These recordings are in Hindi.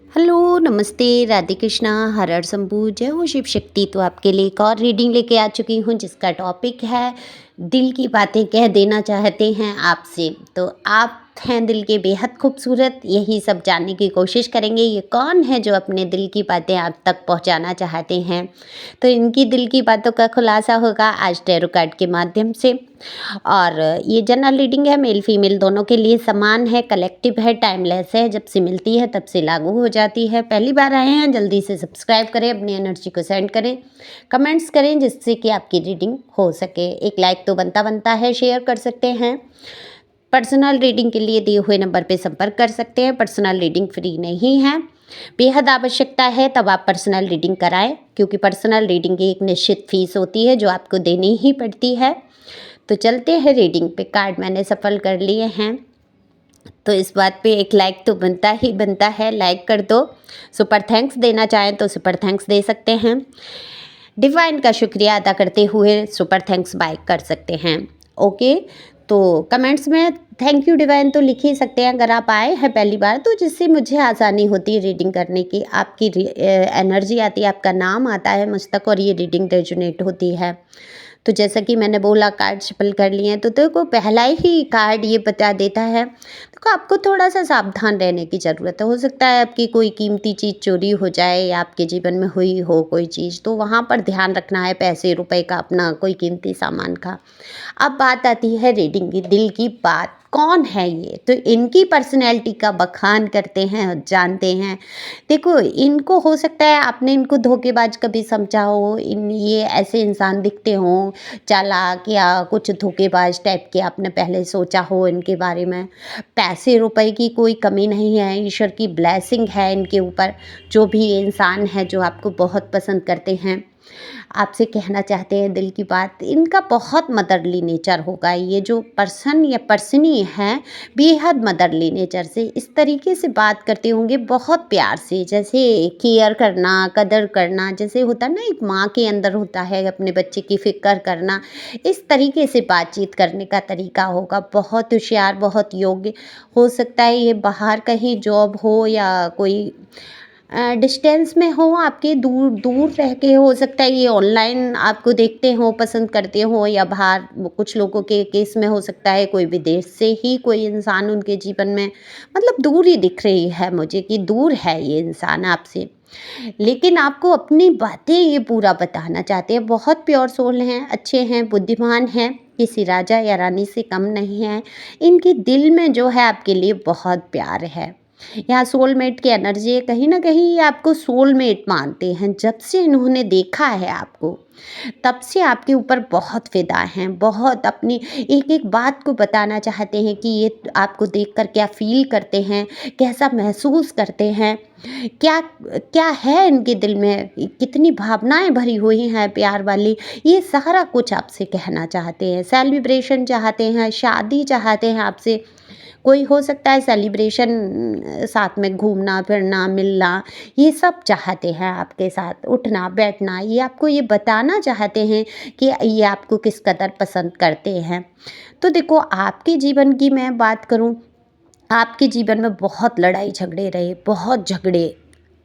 हेलो, नमस्ते, राधे कृष्णा, हर हर शंभू, जय हो शिव शक्ति। तो आपके लिए एक और रीडिंग लेके आ चुकी हूँ जिसका टॉपिक है दिल की बातें कह देना चाहते हैं आपसे। तो आप हैं दिल के बेहद खूबसूरत, यही सब जानने की कोशिश करेंगे। ये कौन है जो अपने दिल की बातें आप तक पहुँचाना चाहते हैं। तो इनकी दिल की बातों का खुलासा होगा आज टैरो कार्ड के माध्यम से। और ये जनरल रीडिंग है, मेल फीमेल दोनों के लिए समान है, कलेक्टिव है, टाइमलेस है। जब से मिलती है तब से लागू हो जाती है। पहली बार आए हैं जल्दी से सब्सक्राइब करें, अपनी एनर्जी को सेंड करें, कमेंट्स करें जिससे कि आपकी रीडिंग हो सके। एक लाइक तो बनता है, शेयर कर सकते हैं। पर्सनल रीडिंग के लिए दिए हुए नंबर पे संपर्क कर सकते हैं। पर्सनल रीडिंग फ्री नहीं है, बेहद आवश्यकता है तब आप पर्सनल रीडिंग कराएं, क्योंकि पर्सनल रीडिंग की एक निश्चित फीस होती है जो आपको देनी ही पड़ती है। तो चलते हैं रीडिंग पे। कार्ड मैंने सफल कर लिए हैं, तो इस बात पे एक लाइक तो बनता है, लाइक कर दो। सुपर थैंक्स देना चाहें तो सुपर थैंक्स दे सकते हैं। डिवाइन का शुक्रिया अदा करते हुए सुपर थैंक्स बाय कर सकते हैं। ओके, तो कमेंट्स में थैंक यू डिवाइन तो लिख ही सकते हैं अगर आप आए हैं पहली बार, तो जिससे मुझे आसानी होती है रीडिंग करने की। आपकी एनर्जी आती है, आपका नाम आता है मुझ तक और ये रीडिंग रेजोनेट होती है। तो जैसा कि मैंने बोला कार्ड शफल कर लिए हैं, तो देखो पहला ही कार्ड ये बता देता है, देखो आपको थोड़ा सा सावधान रहने की ज़रूरत है। हो सकता है आपकी कोई कीमती चीज़ चोरी हो जाए या आपके जीवन में हुई हो कोई चीज़, तो वहाँ पर ध्यान रखना है, पैसे रुपए का, अपना कोई कीमती सामान का। अब बात आती है रीडिंग की, दिल की बात। कौन है ये, तो इनकी पर्सनैलिटी का बखान करते हैं और जानते हैं। देखो इनको हो सकता है आपने इनको धोखेबाज कभी समझा हो, ये ऐसे इंसान दिखते हों चालाक या कुछ धोखेबाज टाइप के, आपने पहले सोचा हो इनके बारे में। पैसे रुपए की कोई कमी नहीं है, ईश्वर की ब्लेसिंग है इनके ऊपर। जो भी इंसान है जो आपको बहुत पसंद करते हैं, आपसे कहना चाहते हैं दिल की बात, इनका बहुत मदरली नेचर होगा। ये जो पर्सन या पर्सनी है बेहद मदरली नेचर से, इस तरीके से बात करते होंगे बहुत प्यार से, जैसे केयर करना, कदर करना, जैसे होता है ना एक माँ के अंदर होता है अपने बच्चे की फिक्र करना। इस तरीके से बातचीत करने का तरीका होगा। बहुत होशियार, बहुत योग्य। हो सकता है ये बाहर कहीं जॉब हो या कोई डिस्टेंस में हो, आपके दूर दूर रह के, हो सकता है ये ऑनलाइन आपको देखते हो, पसंद करते हो, या बाहर कुछ लोगों के केस में हो सकता है कोई विदेश से ही कोई इंसान उनके जीवन में, मतलब दूर ही दिख रही है मुझे कि दूर है ये इंसान आपसे। लेकिन आपको अपनी बातें ये पूरा बताना चाहते हैं। बहुत प्योर सोल हैं, अच्छे हैं, बुद्धिमान हैं, किसी राजा या रानी से कम नहीं है। इनके दिल में जो है आपके लिए बहुत प्यार है। यहाँ सोलमेट की एनर्जी है, कहीं ना कहीं ये आपको सोलमेट मानते हैं। जब से इन्होंने देखा है आपको, तब से आपके ऊपर बहुत फिदा हैं, बहुत अपनी एक एक बात को बताना चाहते हैं कि ये आपको देखकर क्या फील करते हैं, कैसा महसूस करते हैं, क्या क्या है इनके दिल में, कितनी भावनाएं भरी हुई हैं प्यार वाली। ये सारा कुछ आपसे कहना चाहते हैं। सेलिब्रेशन चाहते हैं, शादी चाहते हैं आपसे। कोई हो सकता है सेलिब्रेशन, साथ में घूमना फिरना, मिलना, ये सब चाहते हैं आपके साथ, उठना बैठना। ये आपको ये बताना चाहते हैं कि ये आपको किस कदर पसंद करते हैं। तो देखो आपके जीवन की मैं बात करूं, आपके जीवन में बहुत लड़ाई झगड़े रहे, बहुत झगड़े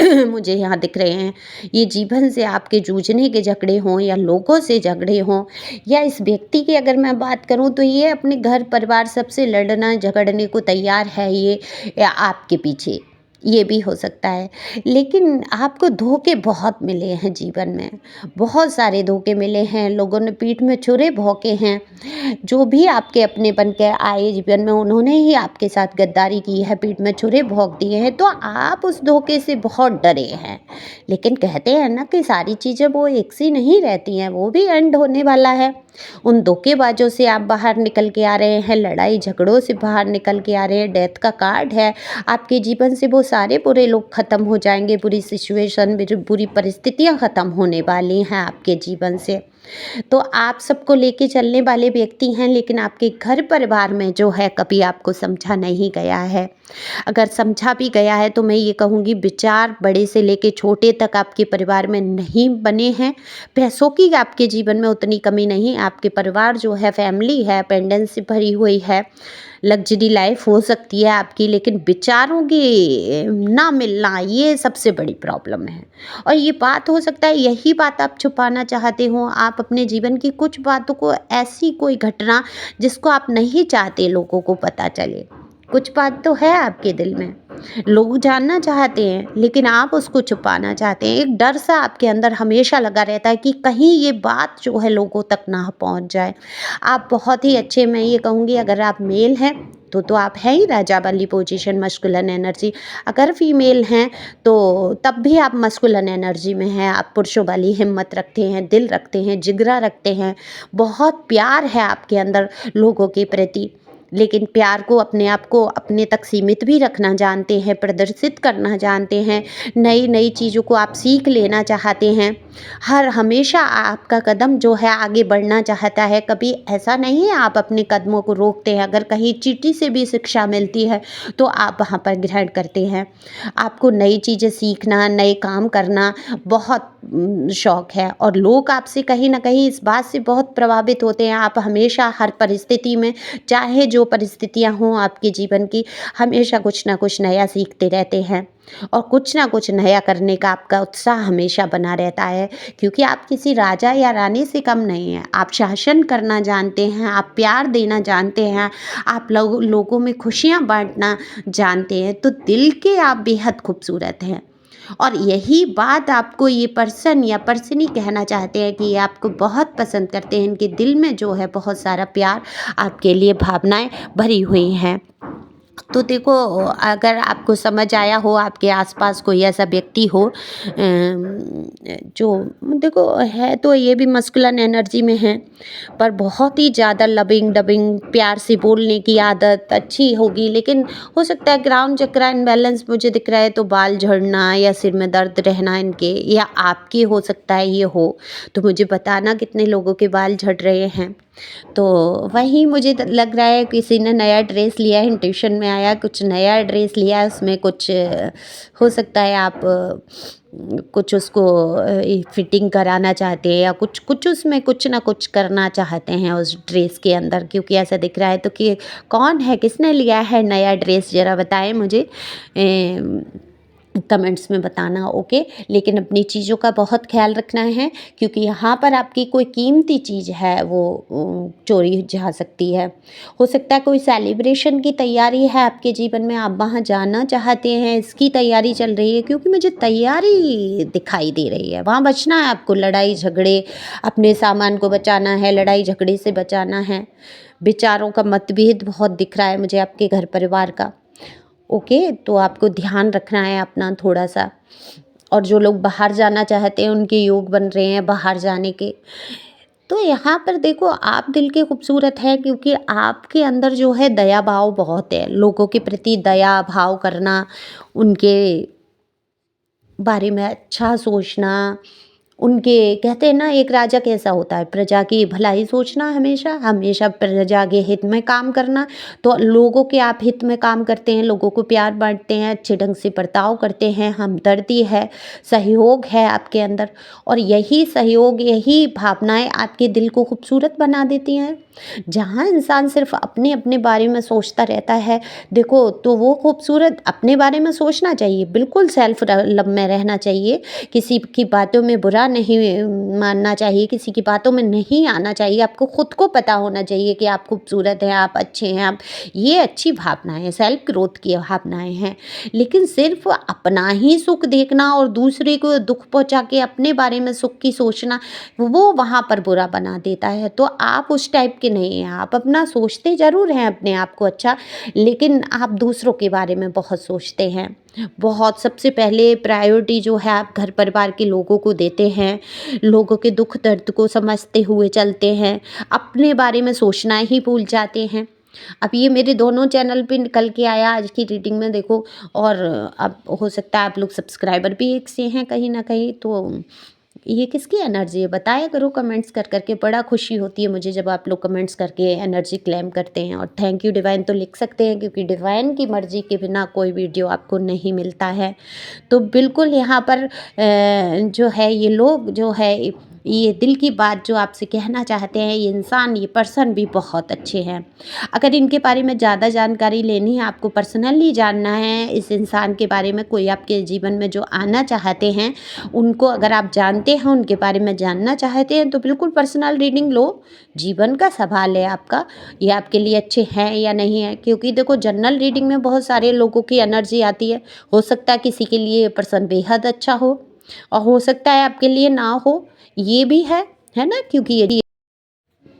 मुझे यहाँ दिख रहे हैं। ये जीवन से आपके जूझने के झगड़े हों या लोगों से झगड़े हों, या इस व्यक्ति की अगर मैं बात करूँ तो ये अपने घर परिवार सबसे लड़ना झगड़ने को तैयार है ये, या आपके पीछे, ये भी हो सकता है। लेकिन आपको धोखे बहुत मिले हैं जीवन में, बहुत सारे धोखे मिले हैं। लोगों ने पीठ में छुरे भोंके हैं। जो भी आपके अपने बन के आए जीवन में, उन्होंने ही आपके साथ गद्दारी की है, पीठ में छुरे भोंक दिए हैं। तो आप उस धोखे से बहुत डरे हैं। लेकिन कहते हैं ना कि सारी चीज़ें वो एक सी नहीं रहती हैं, वो भी एंड होने वाला है। उन धोखेबाजों से आप बाहर निकल के आ रहे हैं, लड़ाई झगड़ों से बाहर निकल के आ रहे हैं। डेथ का कार्ड है आपके जीवन से, वो सारे बुरे लोग ख़त्म हो जाएंगे, बुरी सिचुएशन, बुरी परिस्थितियाँ ख़त्म होने वाली हैं आपके जीवन से। तो आप सबको लेके चलने वाले व्यक्ति हैं, लेकिन आपके घर परिवार में जो है कभी आपको समझा नहीं गया है। अगर समझा भी गया है तो मैं ये कहूँगी विचार बड़े से लेके छोटे तक आपके परिवार में नहीं बने हैं। पैसों की आपके जीवन में उतनी कमी नहीं, आपके परिवार जो है, फैमिली है, पेंडेंस से भरी हुई है। लग्जरी लाइफ हो सकती है आपकी, लेकिन विचारों की ना मिलना ये सबसे बड़ी प्रॉब्लम है। और ये बात हो सकता है यही बात आप छुपाना चाहते हो, आप अपने जीवन की कुछ बातों को, ऐसी कोई घटना जिसको आप नहीं चाहते लोगों को पता चले। कुछ बात तो है आपके दिल में, लोग जानना चाहते हैं लेकिन आप उसको छुपाना चाहते हैं। एक डर सा आपके अंदर हमेशा लगा रहता है कि कहीं ये बात जो है लोगों तक ना पहुंच जाए। आप बहुत ही अच्छे, मैं ये कहूँगी, अगर आप मेल हैं तो आप हैं ही राजा वाली पोजीशन, मस्कुलिन एनर्जी। अगर फीमेल हैं तो तब भी आप मस्कुलिन एनर्जी में हैं, आप पुरुषों वाली हिम्मत रखते हैं, दिल रखते हैं, जिगरा रखते हैं, बहुत प्यार है आपके अंदर लोगों के प्रति। लेकिन प्यार को, अपने आप को अपने तक सीमित भी रखना जानते हैं, प्रदर्शित करना जानते हैं, नई नई चीज़ों को आप सीख लेना चाहते हैं। हर हमेशा आपका कदम जो है आगे बढ़ना चाहता है, कभी ऐसा नहीं है आप अपने कदमों को रोकते हैं। अगर कहीं चींटी से भी शिक्षा मिलती है तो आप वहाँ पर ग्रहण करते हैं। आपको नई चीज़ें सीखना, नए काम करना बहुत शौक है, और लोग आपसे कहीं ना कहीं इस बात से बहुत प्रभावित होते हैं। आप हमेशा हर परिस्थिति में, चाहे जो परिस्थितियां हों आपके जीवन की, हमेशा कुछ ना कुछ नया सीखते रहते हैं, और कुछ ना कुछ नया करने का आपका उत्साह हमेशा बना रहता है। क्योंकि आप किसी राजा या रानी से कम नहीं हैं, आप शासन करना जानते हैं, आप प्यार देना जानते हैं, आप लोगों में खुशियाँ बांटना जानते हैं। तो दिल के आप बेहद खूबसूरत हैं, और यही बात आपको ये पर्सन या पर्सनी कहना चाहते हैं कि ये आपको बहुत पसंद करते हैं। इनके दिल में जो है बहुत सारा प्यार, आपके लिए भावनाएं भरी हुई हैं। तो देखो, अगर आपको समझ आया हो, आपके आसपास कोई ऐसा व्यक्ति हो जो, देखो, है तो ये भी मस्कुलिन एनर्जी में है, पर बहुत ही ज़्यादा लविंग डबिंग, प्यार से बोलने की आदत अच्छी होगी, लेकिन हो सकता है ग्राउंड चक्रा इनबैलेंस मुझे दिख रहा है, तो बाल झड़ना या सिर में दर्द रहना इनके, या आपके हो सकता है ये हो। तो मुझे बताना कितने लोगों के बाल झड़ रहे हैं। तो वही मुझे लग रहा है किसी ने नया ड्रेस लिया है, इंट्यूशन में आया कुछ नया ड्रेस लिया है, उसमें कुछ हो सकता है आप कुछ उसको फिटिंग कराना चाहते हैं, या कुछ कुछ उसमें कुछ ना कुछ करना चाहते हैं उस ड्रेस के अंदर, क्योंकि ऐसा दिख रहा है। तो कि कौन है, किसने लिया है नया ड्रेस, ज़रा बताएं मुझे, कमेंट्स में बताना, ओके। लेकिन अपनी चीज़ों का बहुत ख्याल रखना है, क्योंकि यहाँ पर आपकी कोई कीमती चीज़ है वो चोरी जा सकती है। हो सकता है कोई सेलिब्रेशन की तैयारी है आपके जीवन में, आप वहाँ जाना चाहते हैं, इसकी तैयारी चल रही है, क्योंकि मुझे तैयारी दिखाई दे रही है। वहाँ बचना है आपको, लड़ाई झगड़े, अपने सामान को बचाना है, लड़ाई झगड़े से बचाना है। विचारों का मतभेद बहुत दिख रहा है मुझे आपके घर परिवार का, ओके। तो आपको ध्यान रखना है अपना थोड़ा सा। और जो लोग बाहर जाना चाहते हैं उनके योग बन रहे हैं बाहर जाने के। तो यहाँ पर देखो, आप दिल के खूबसूरत हैं, क्योंकि आपके अंदर जो है दया भाव बहुत है, लोगों के प्रति दया भाव करना, उनके बारे में अच्छा सोचना, उनके, कहते हैं ना, एक राजा कैसा होता है, प्रजा की भलाई सोचना, हमेशा हमेशा प्रजा के हित में काम करना। तो लोगों के आप हित में काम करते हैं, लोगों को प्यार बांटते हैं, अच्छे ढंग से बर्ताव करते हैं, हमदर्दी है, सहयोग है आपके अंदर, और यही सहयोग, यही भावनाएं आपके दिल को खूबसूरत बना देती हैं। जहाँ इंसान सिर्फ अपने अपने बारे में सोचता रहता है, देखो, तो वो खूबसूरत, अपने बारे में सोचना चाहिए, बिल्कुल सेल्फ लव में रहना चाहिए, किसी की बातों में बुरा नहीं मानना चाहिए, किसी की बातों में नहीं आना चाहिए। आपको खुद को पता होना चाहिए कि आप खूबसूरत हैं, आप अच्छे हैं, आप, ये अच्छी भावनाएं हैं, सेल्फ ग्रोथ की भावनाएं हैं। लेकिन सिर्फ अपना ही सुख देखना और दूसरे को दुख पहुंचा के अपने बारे में सुख की सोचना, वो वहाँ पर बुरा बना देता है। तो आप उस टाइप के नहीं हैं, आप अपना सोचते ज़रूर हैं अपने आप को अच्छा, लेकिन आप दूसरों के बारे में बहुत सोचते हैं, बहुत। सबसे पहले प्रायोरिटी जो है आप घर परिवार के लोगों को देते हैं, लोगों के दुख दर्द को समझते हुए चलते हैं, अपने बारे में सोचना ही भूल जाते हैं। अब ये मेरे दोनों चैनल पे निकल के आया आज की रीडिंग में, देखो। और अब हो सकता है आप लोग सब्सक्राइबर भी एक से हैं कहीं ना कहीं, तो ये किसकी एनर्जी है बताया करो कमेंट्स कर करके। बड़ा खुशी होती है मुझे जब आप लोग कमेंट्स करके एनर्जी क्लेम करते हैं। और थैंक यू डिवाइन तो लिख सकते हैं, क्योंकि डिवाइन की मर्जी के बिना कोई वीडियो आपको नहीं मिलता है। तो बिल्कुल यहाँ पर जो है, ये लोग जो है ये दिल की बात जो आपसे कहना चाहते हैं, ये इंसान, ये पर्सन भी बहुत अच्छे हैं। अगर इनके बारे में ज़्यादा जानकारी लेनी है, आपको पर्सनली जानना है इस इंसान के बारे में, कोई आपके जीवन में जो आना चाहते हैं, उनको अगर आप जानते हैं, उनके बारे में जानना चाहते हैं, तो बिल्कुल पर्सनल रीडिंग लो। जीवन का सवाल है आपका, ये आपके लिए अच्छे हैं या नहीं है, क्योंकि देखो जनरल रीडिंग में बहुत सारे लोगों की एनर्जी आती है। हो सकता है किसी के लिए ये पर्सन बेहद अच्छा हो और हो सकता है आपके लिए ना हो, ये भी है ना?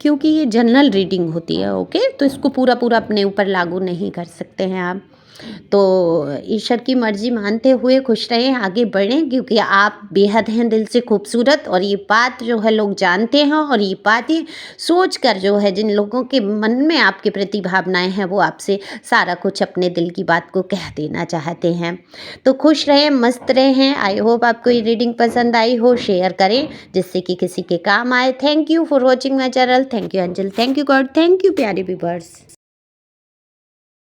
क्योंकि ये जनरल रीडिंग होती है, ओके? तो इसको पूरा पूरा अपने ऊपर लागू नहीं कर सकते हैं आप। तो ईश्वर की मर्जी मानते हुए खुश रहें, आगे बढ़ें, क्योंकि आप बेहद हैं दिल से खूबसूरत, और ये बात जो है लोग जानते हैं, और ये बातें सोच कर जो है जिन लोगों के मन में आपके प्रति भावनाएं हैं, वो आपसे सारा कुछ अपने दिल की बात को कह देना चाहते हैं। तो खुश रहें, मस्त रहें। आई होप आपको ये रीडिंग पसंद आई हो। शेयर करें जिससे कि किसी के काम आए। Thank you for watching my channel. Thank you angel, thank you God, thank you प्यारे व्यूअर्स।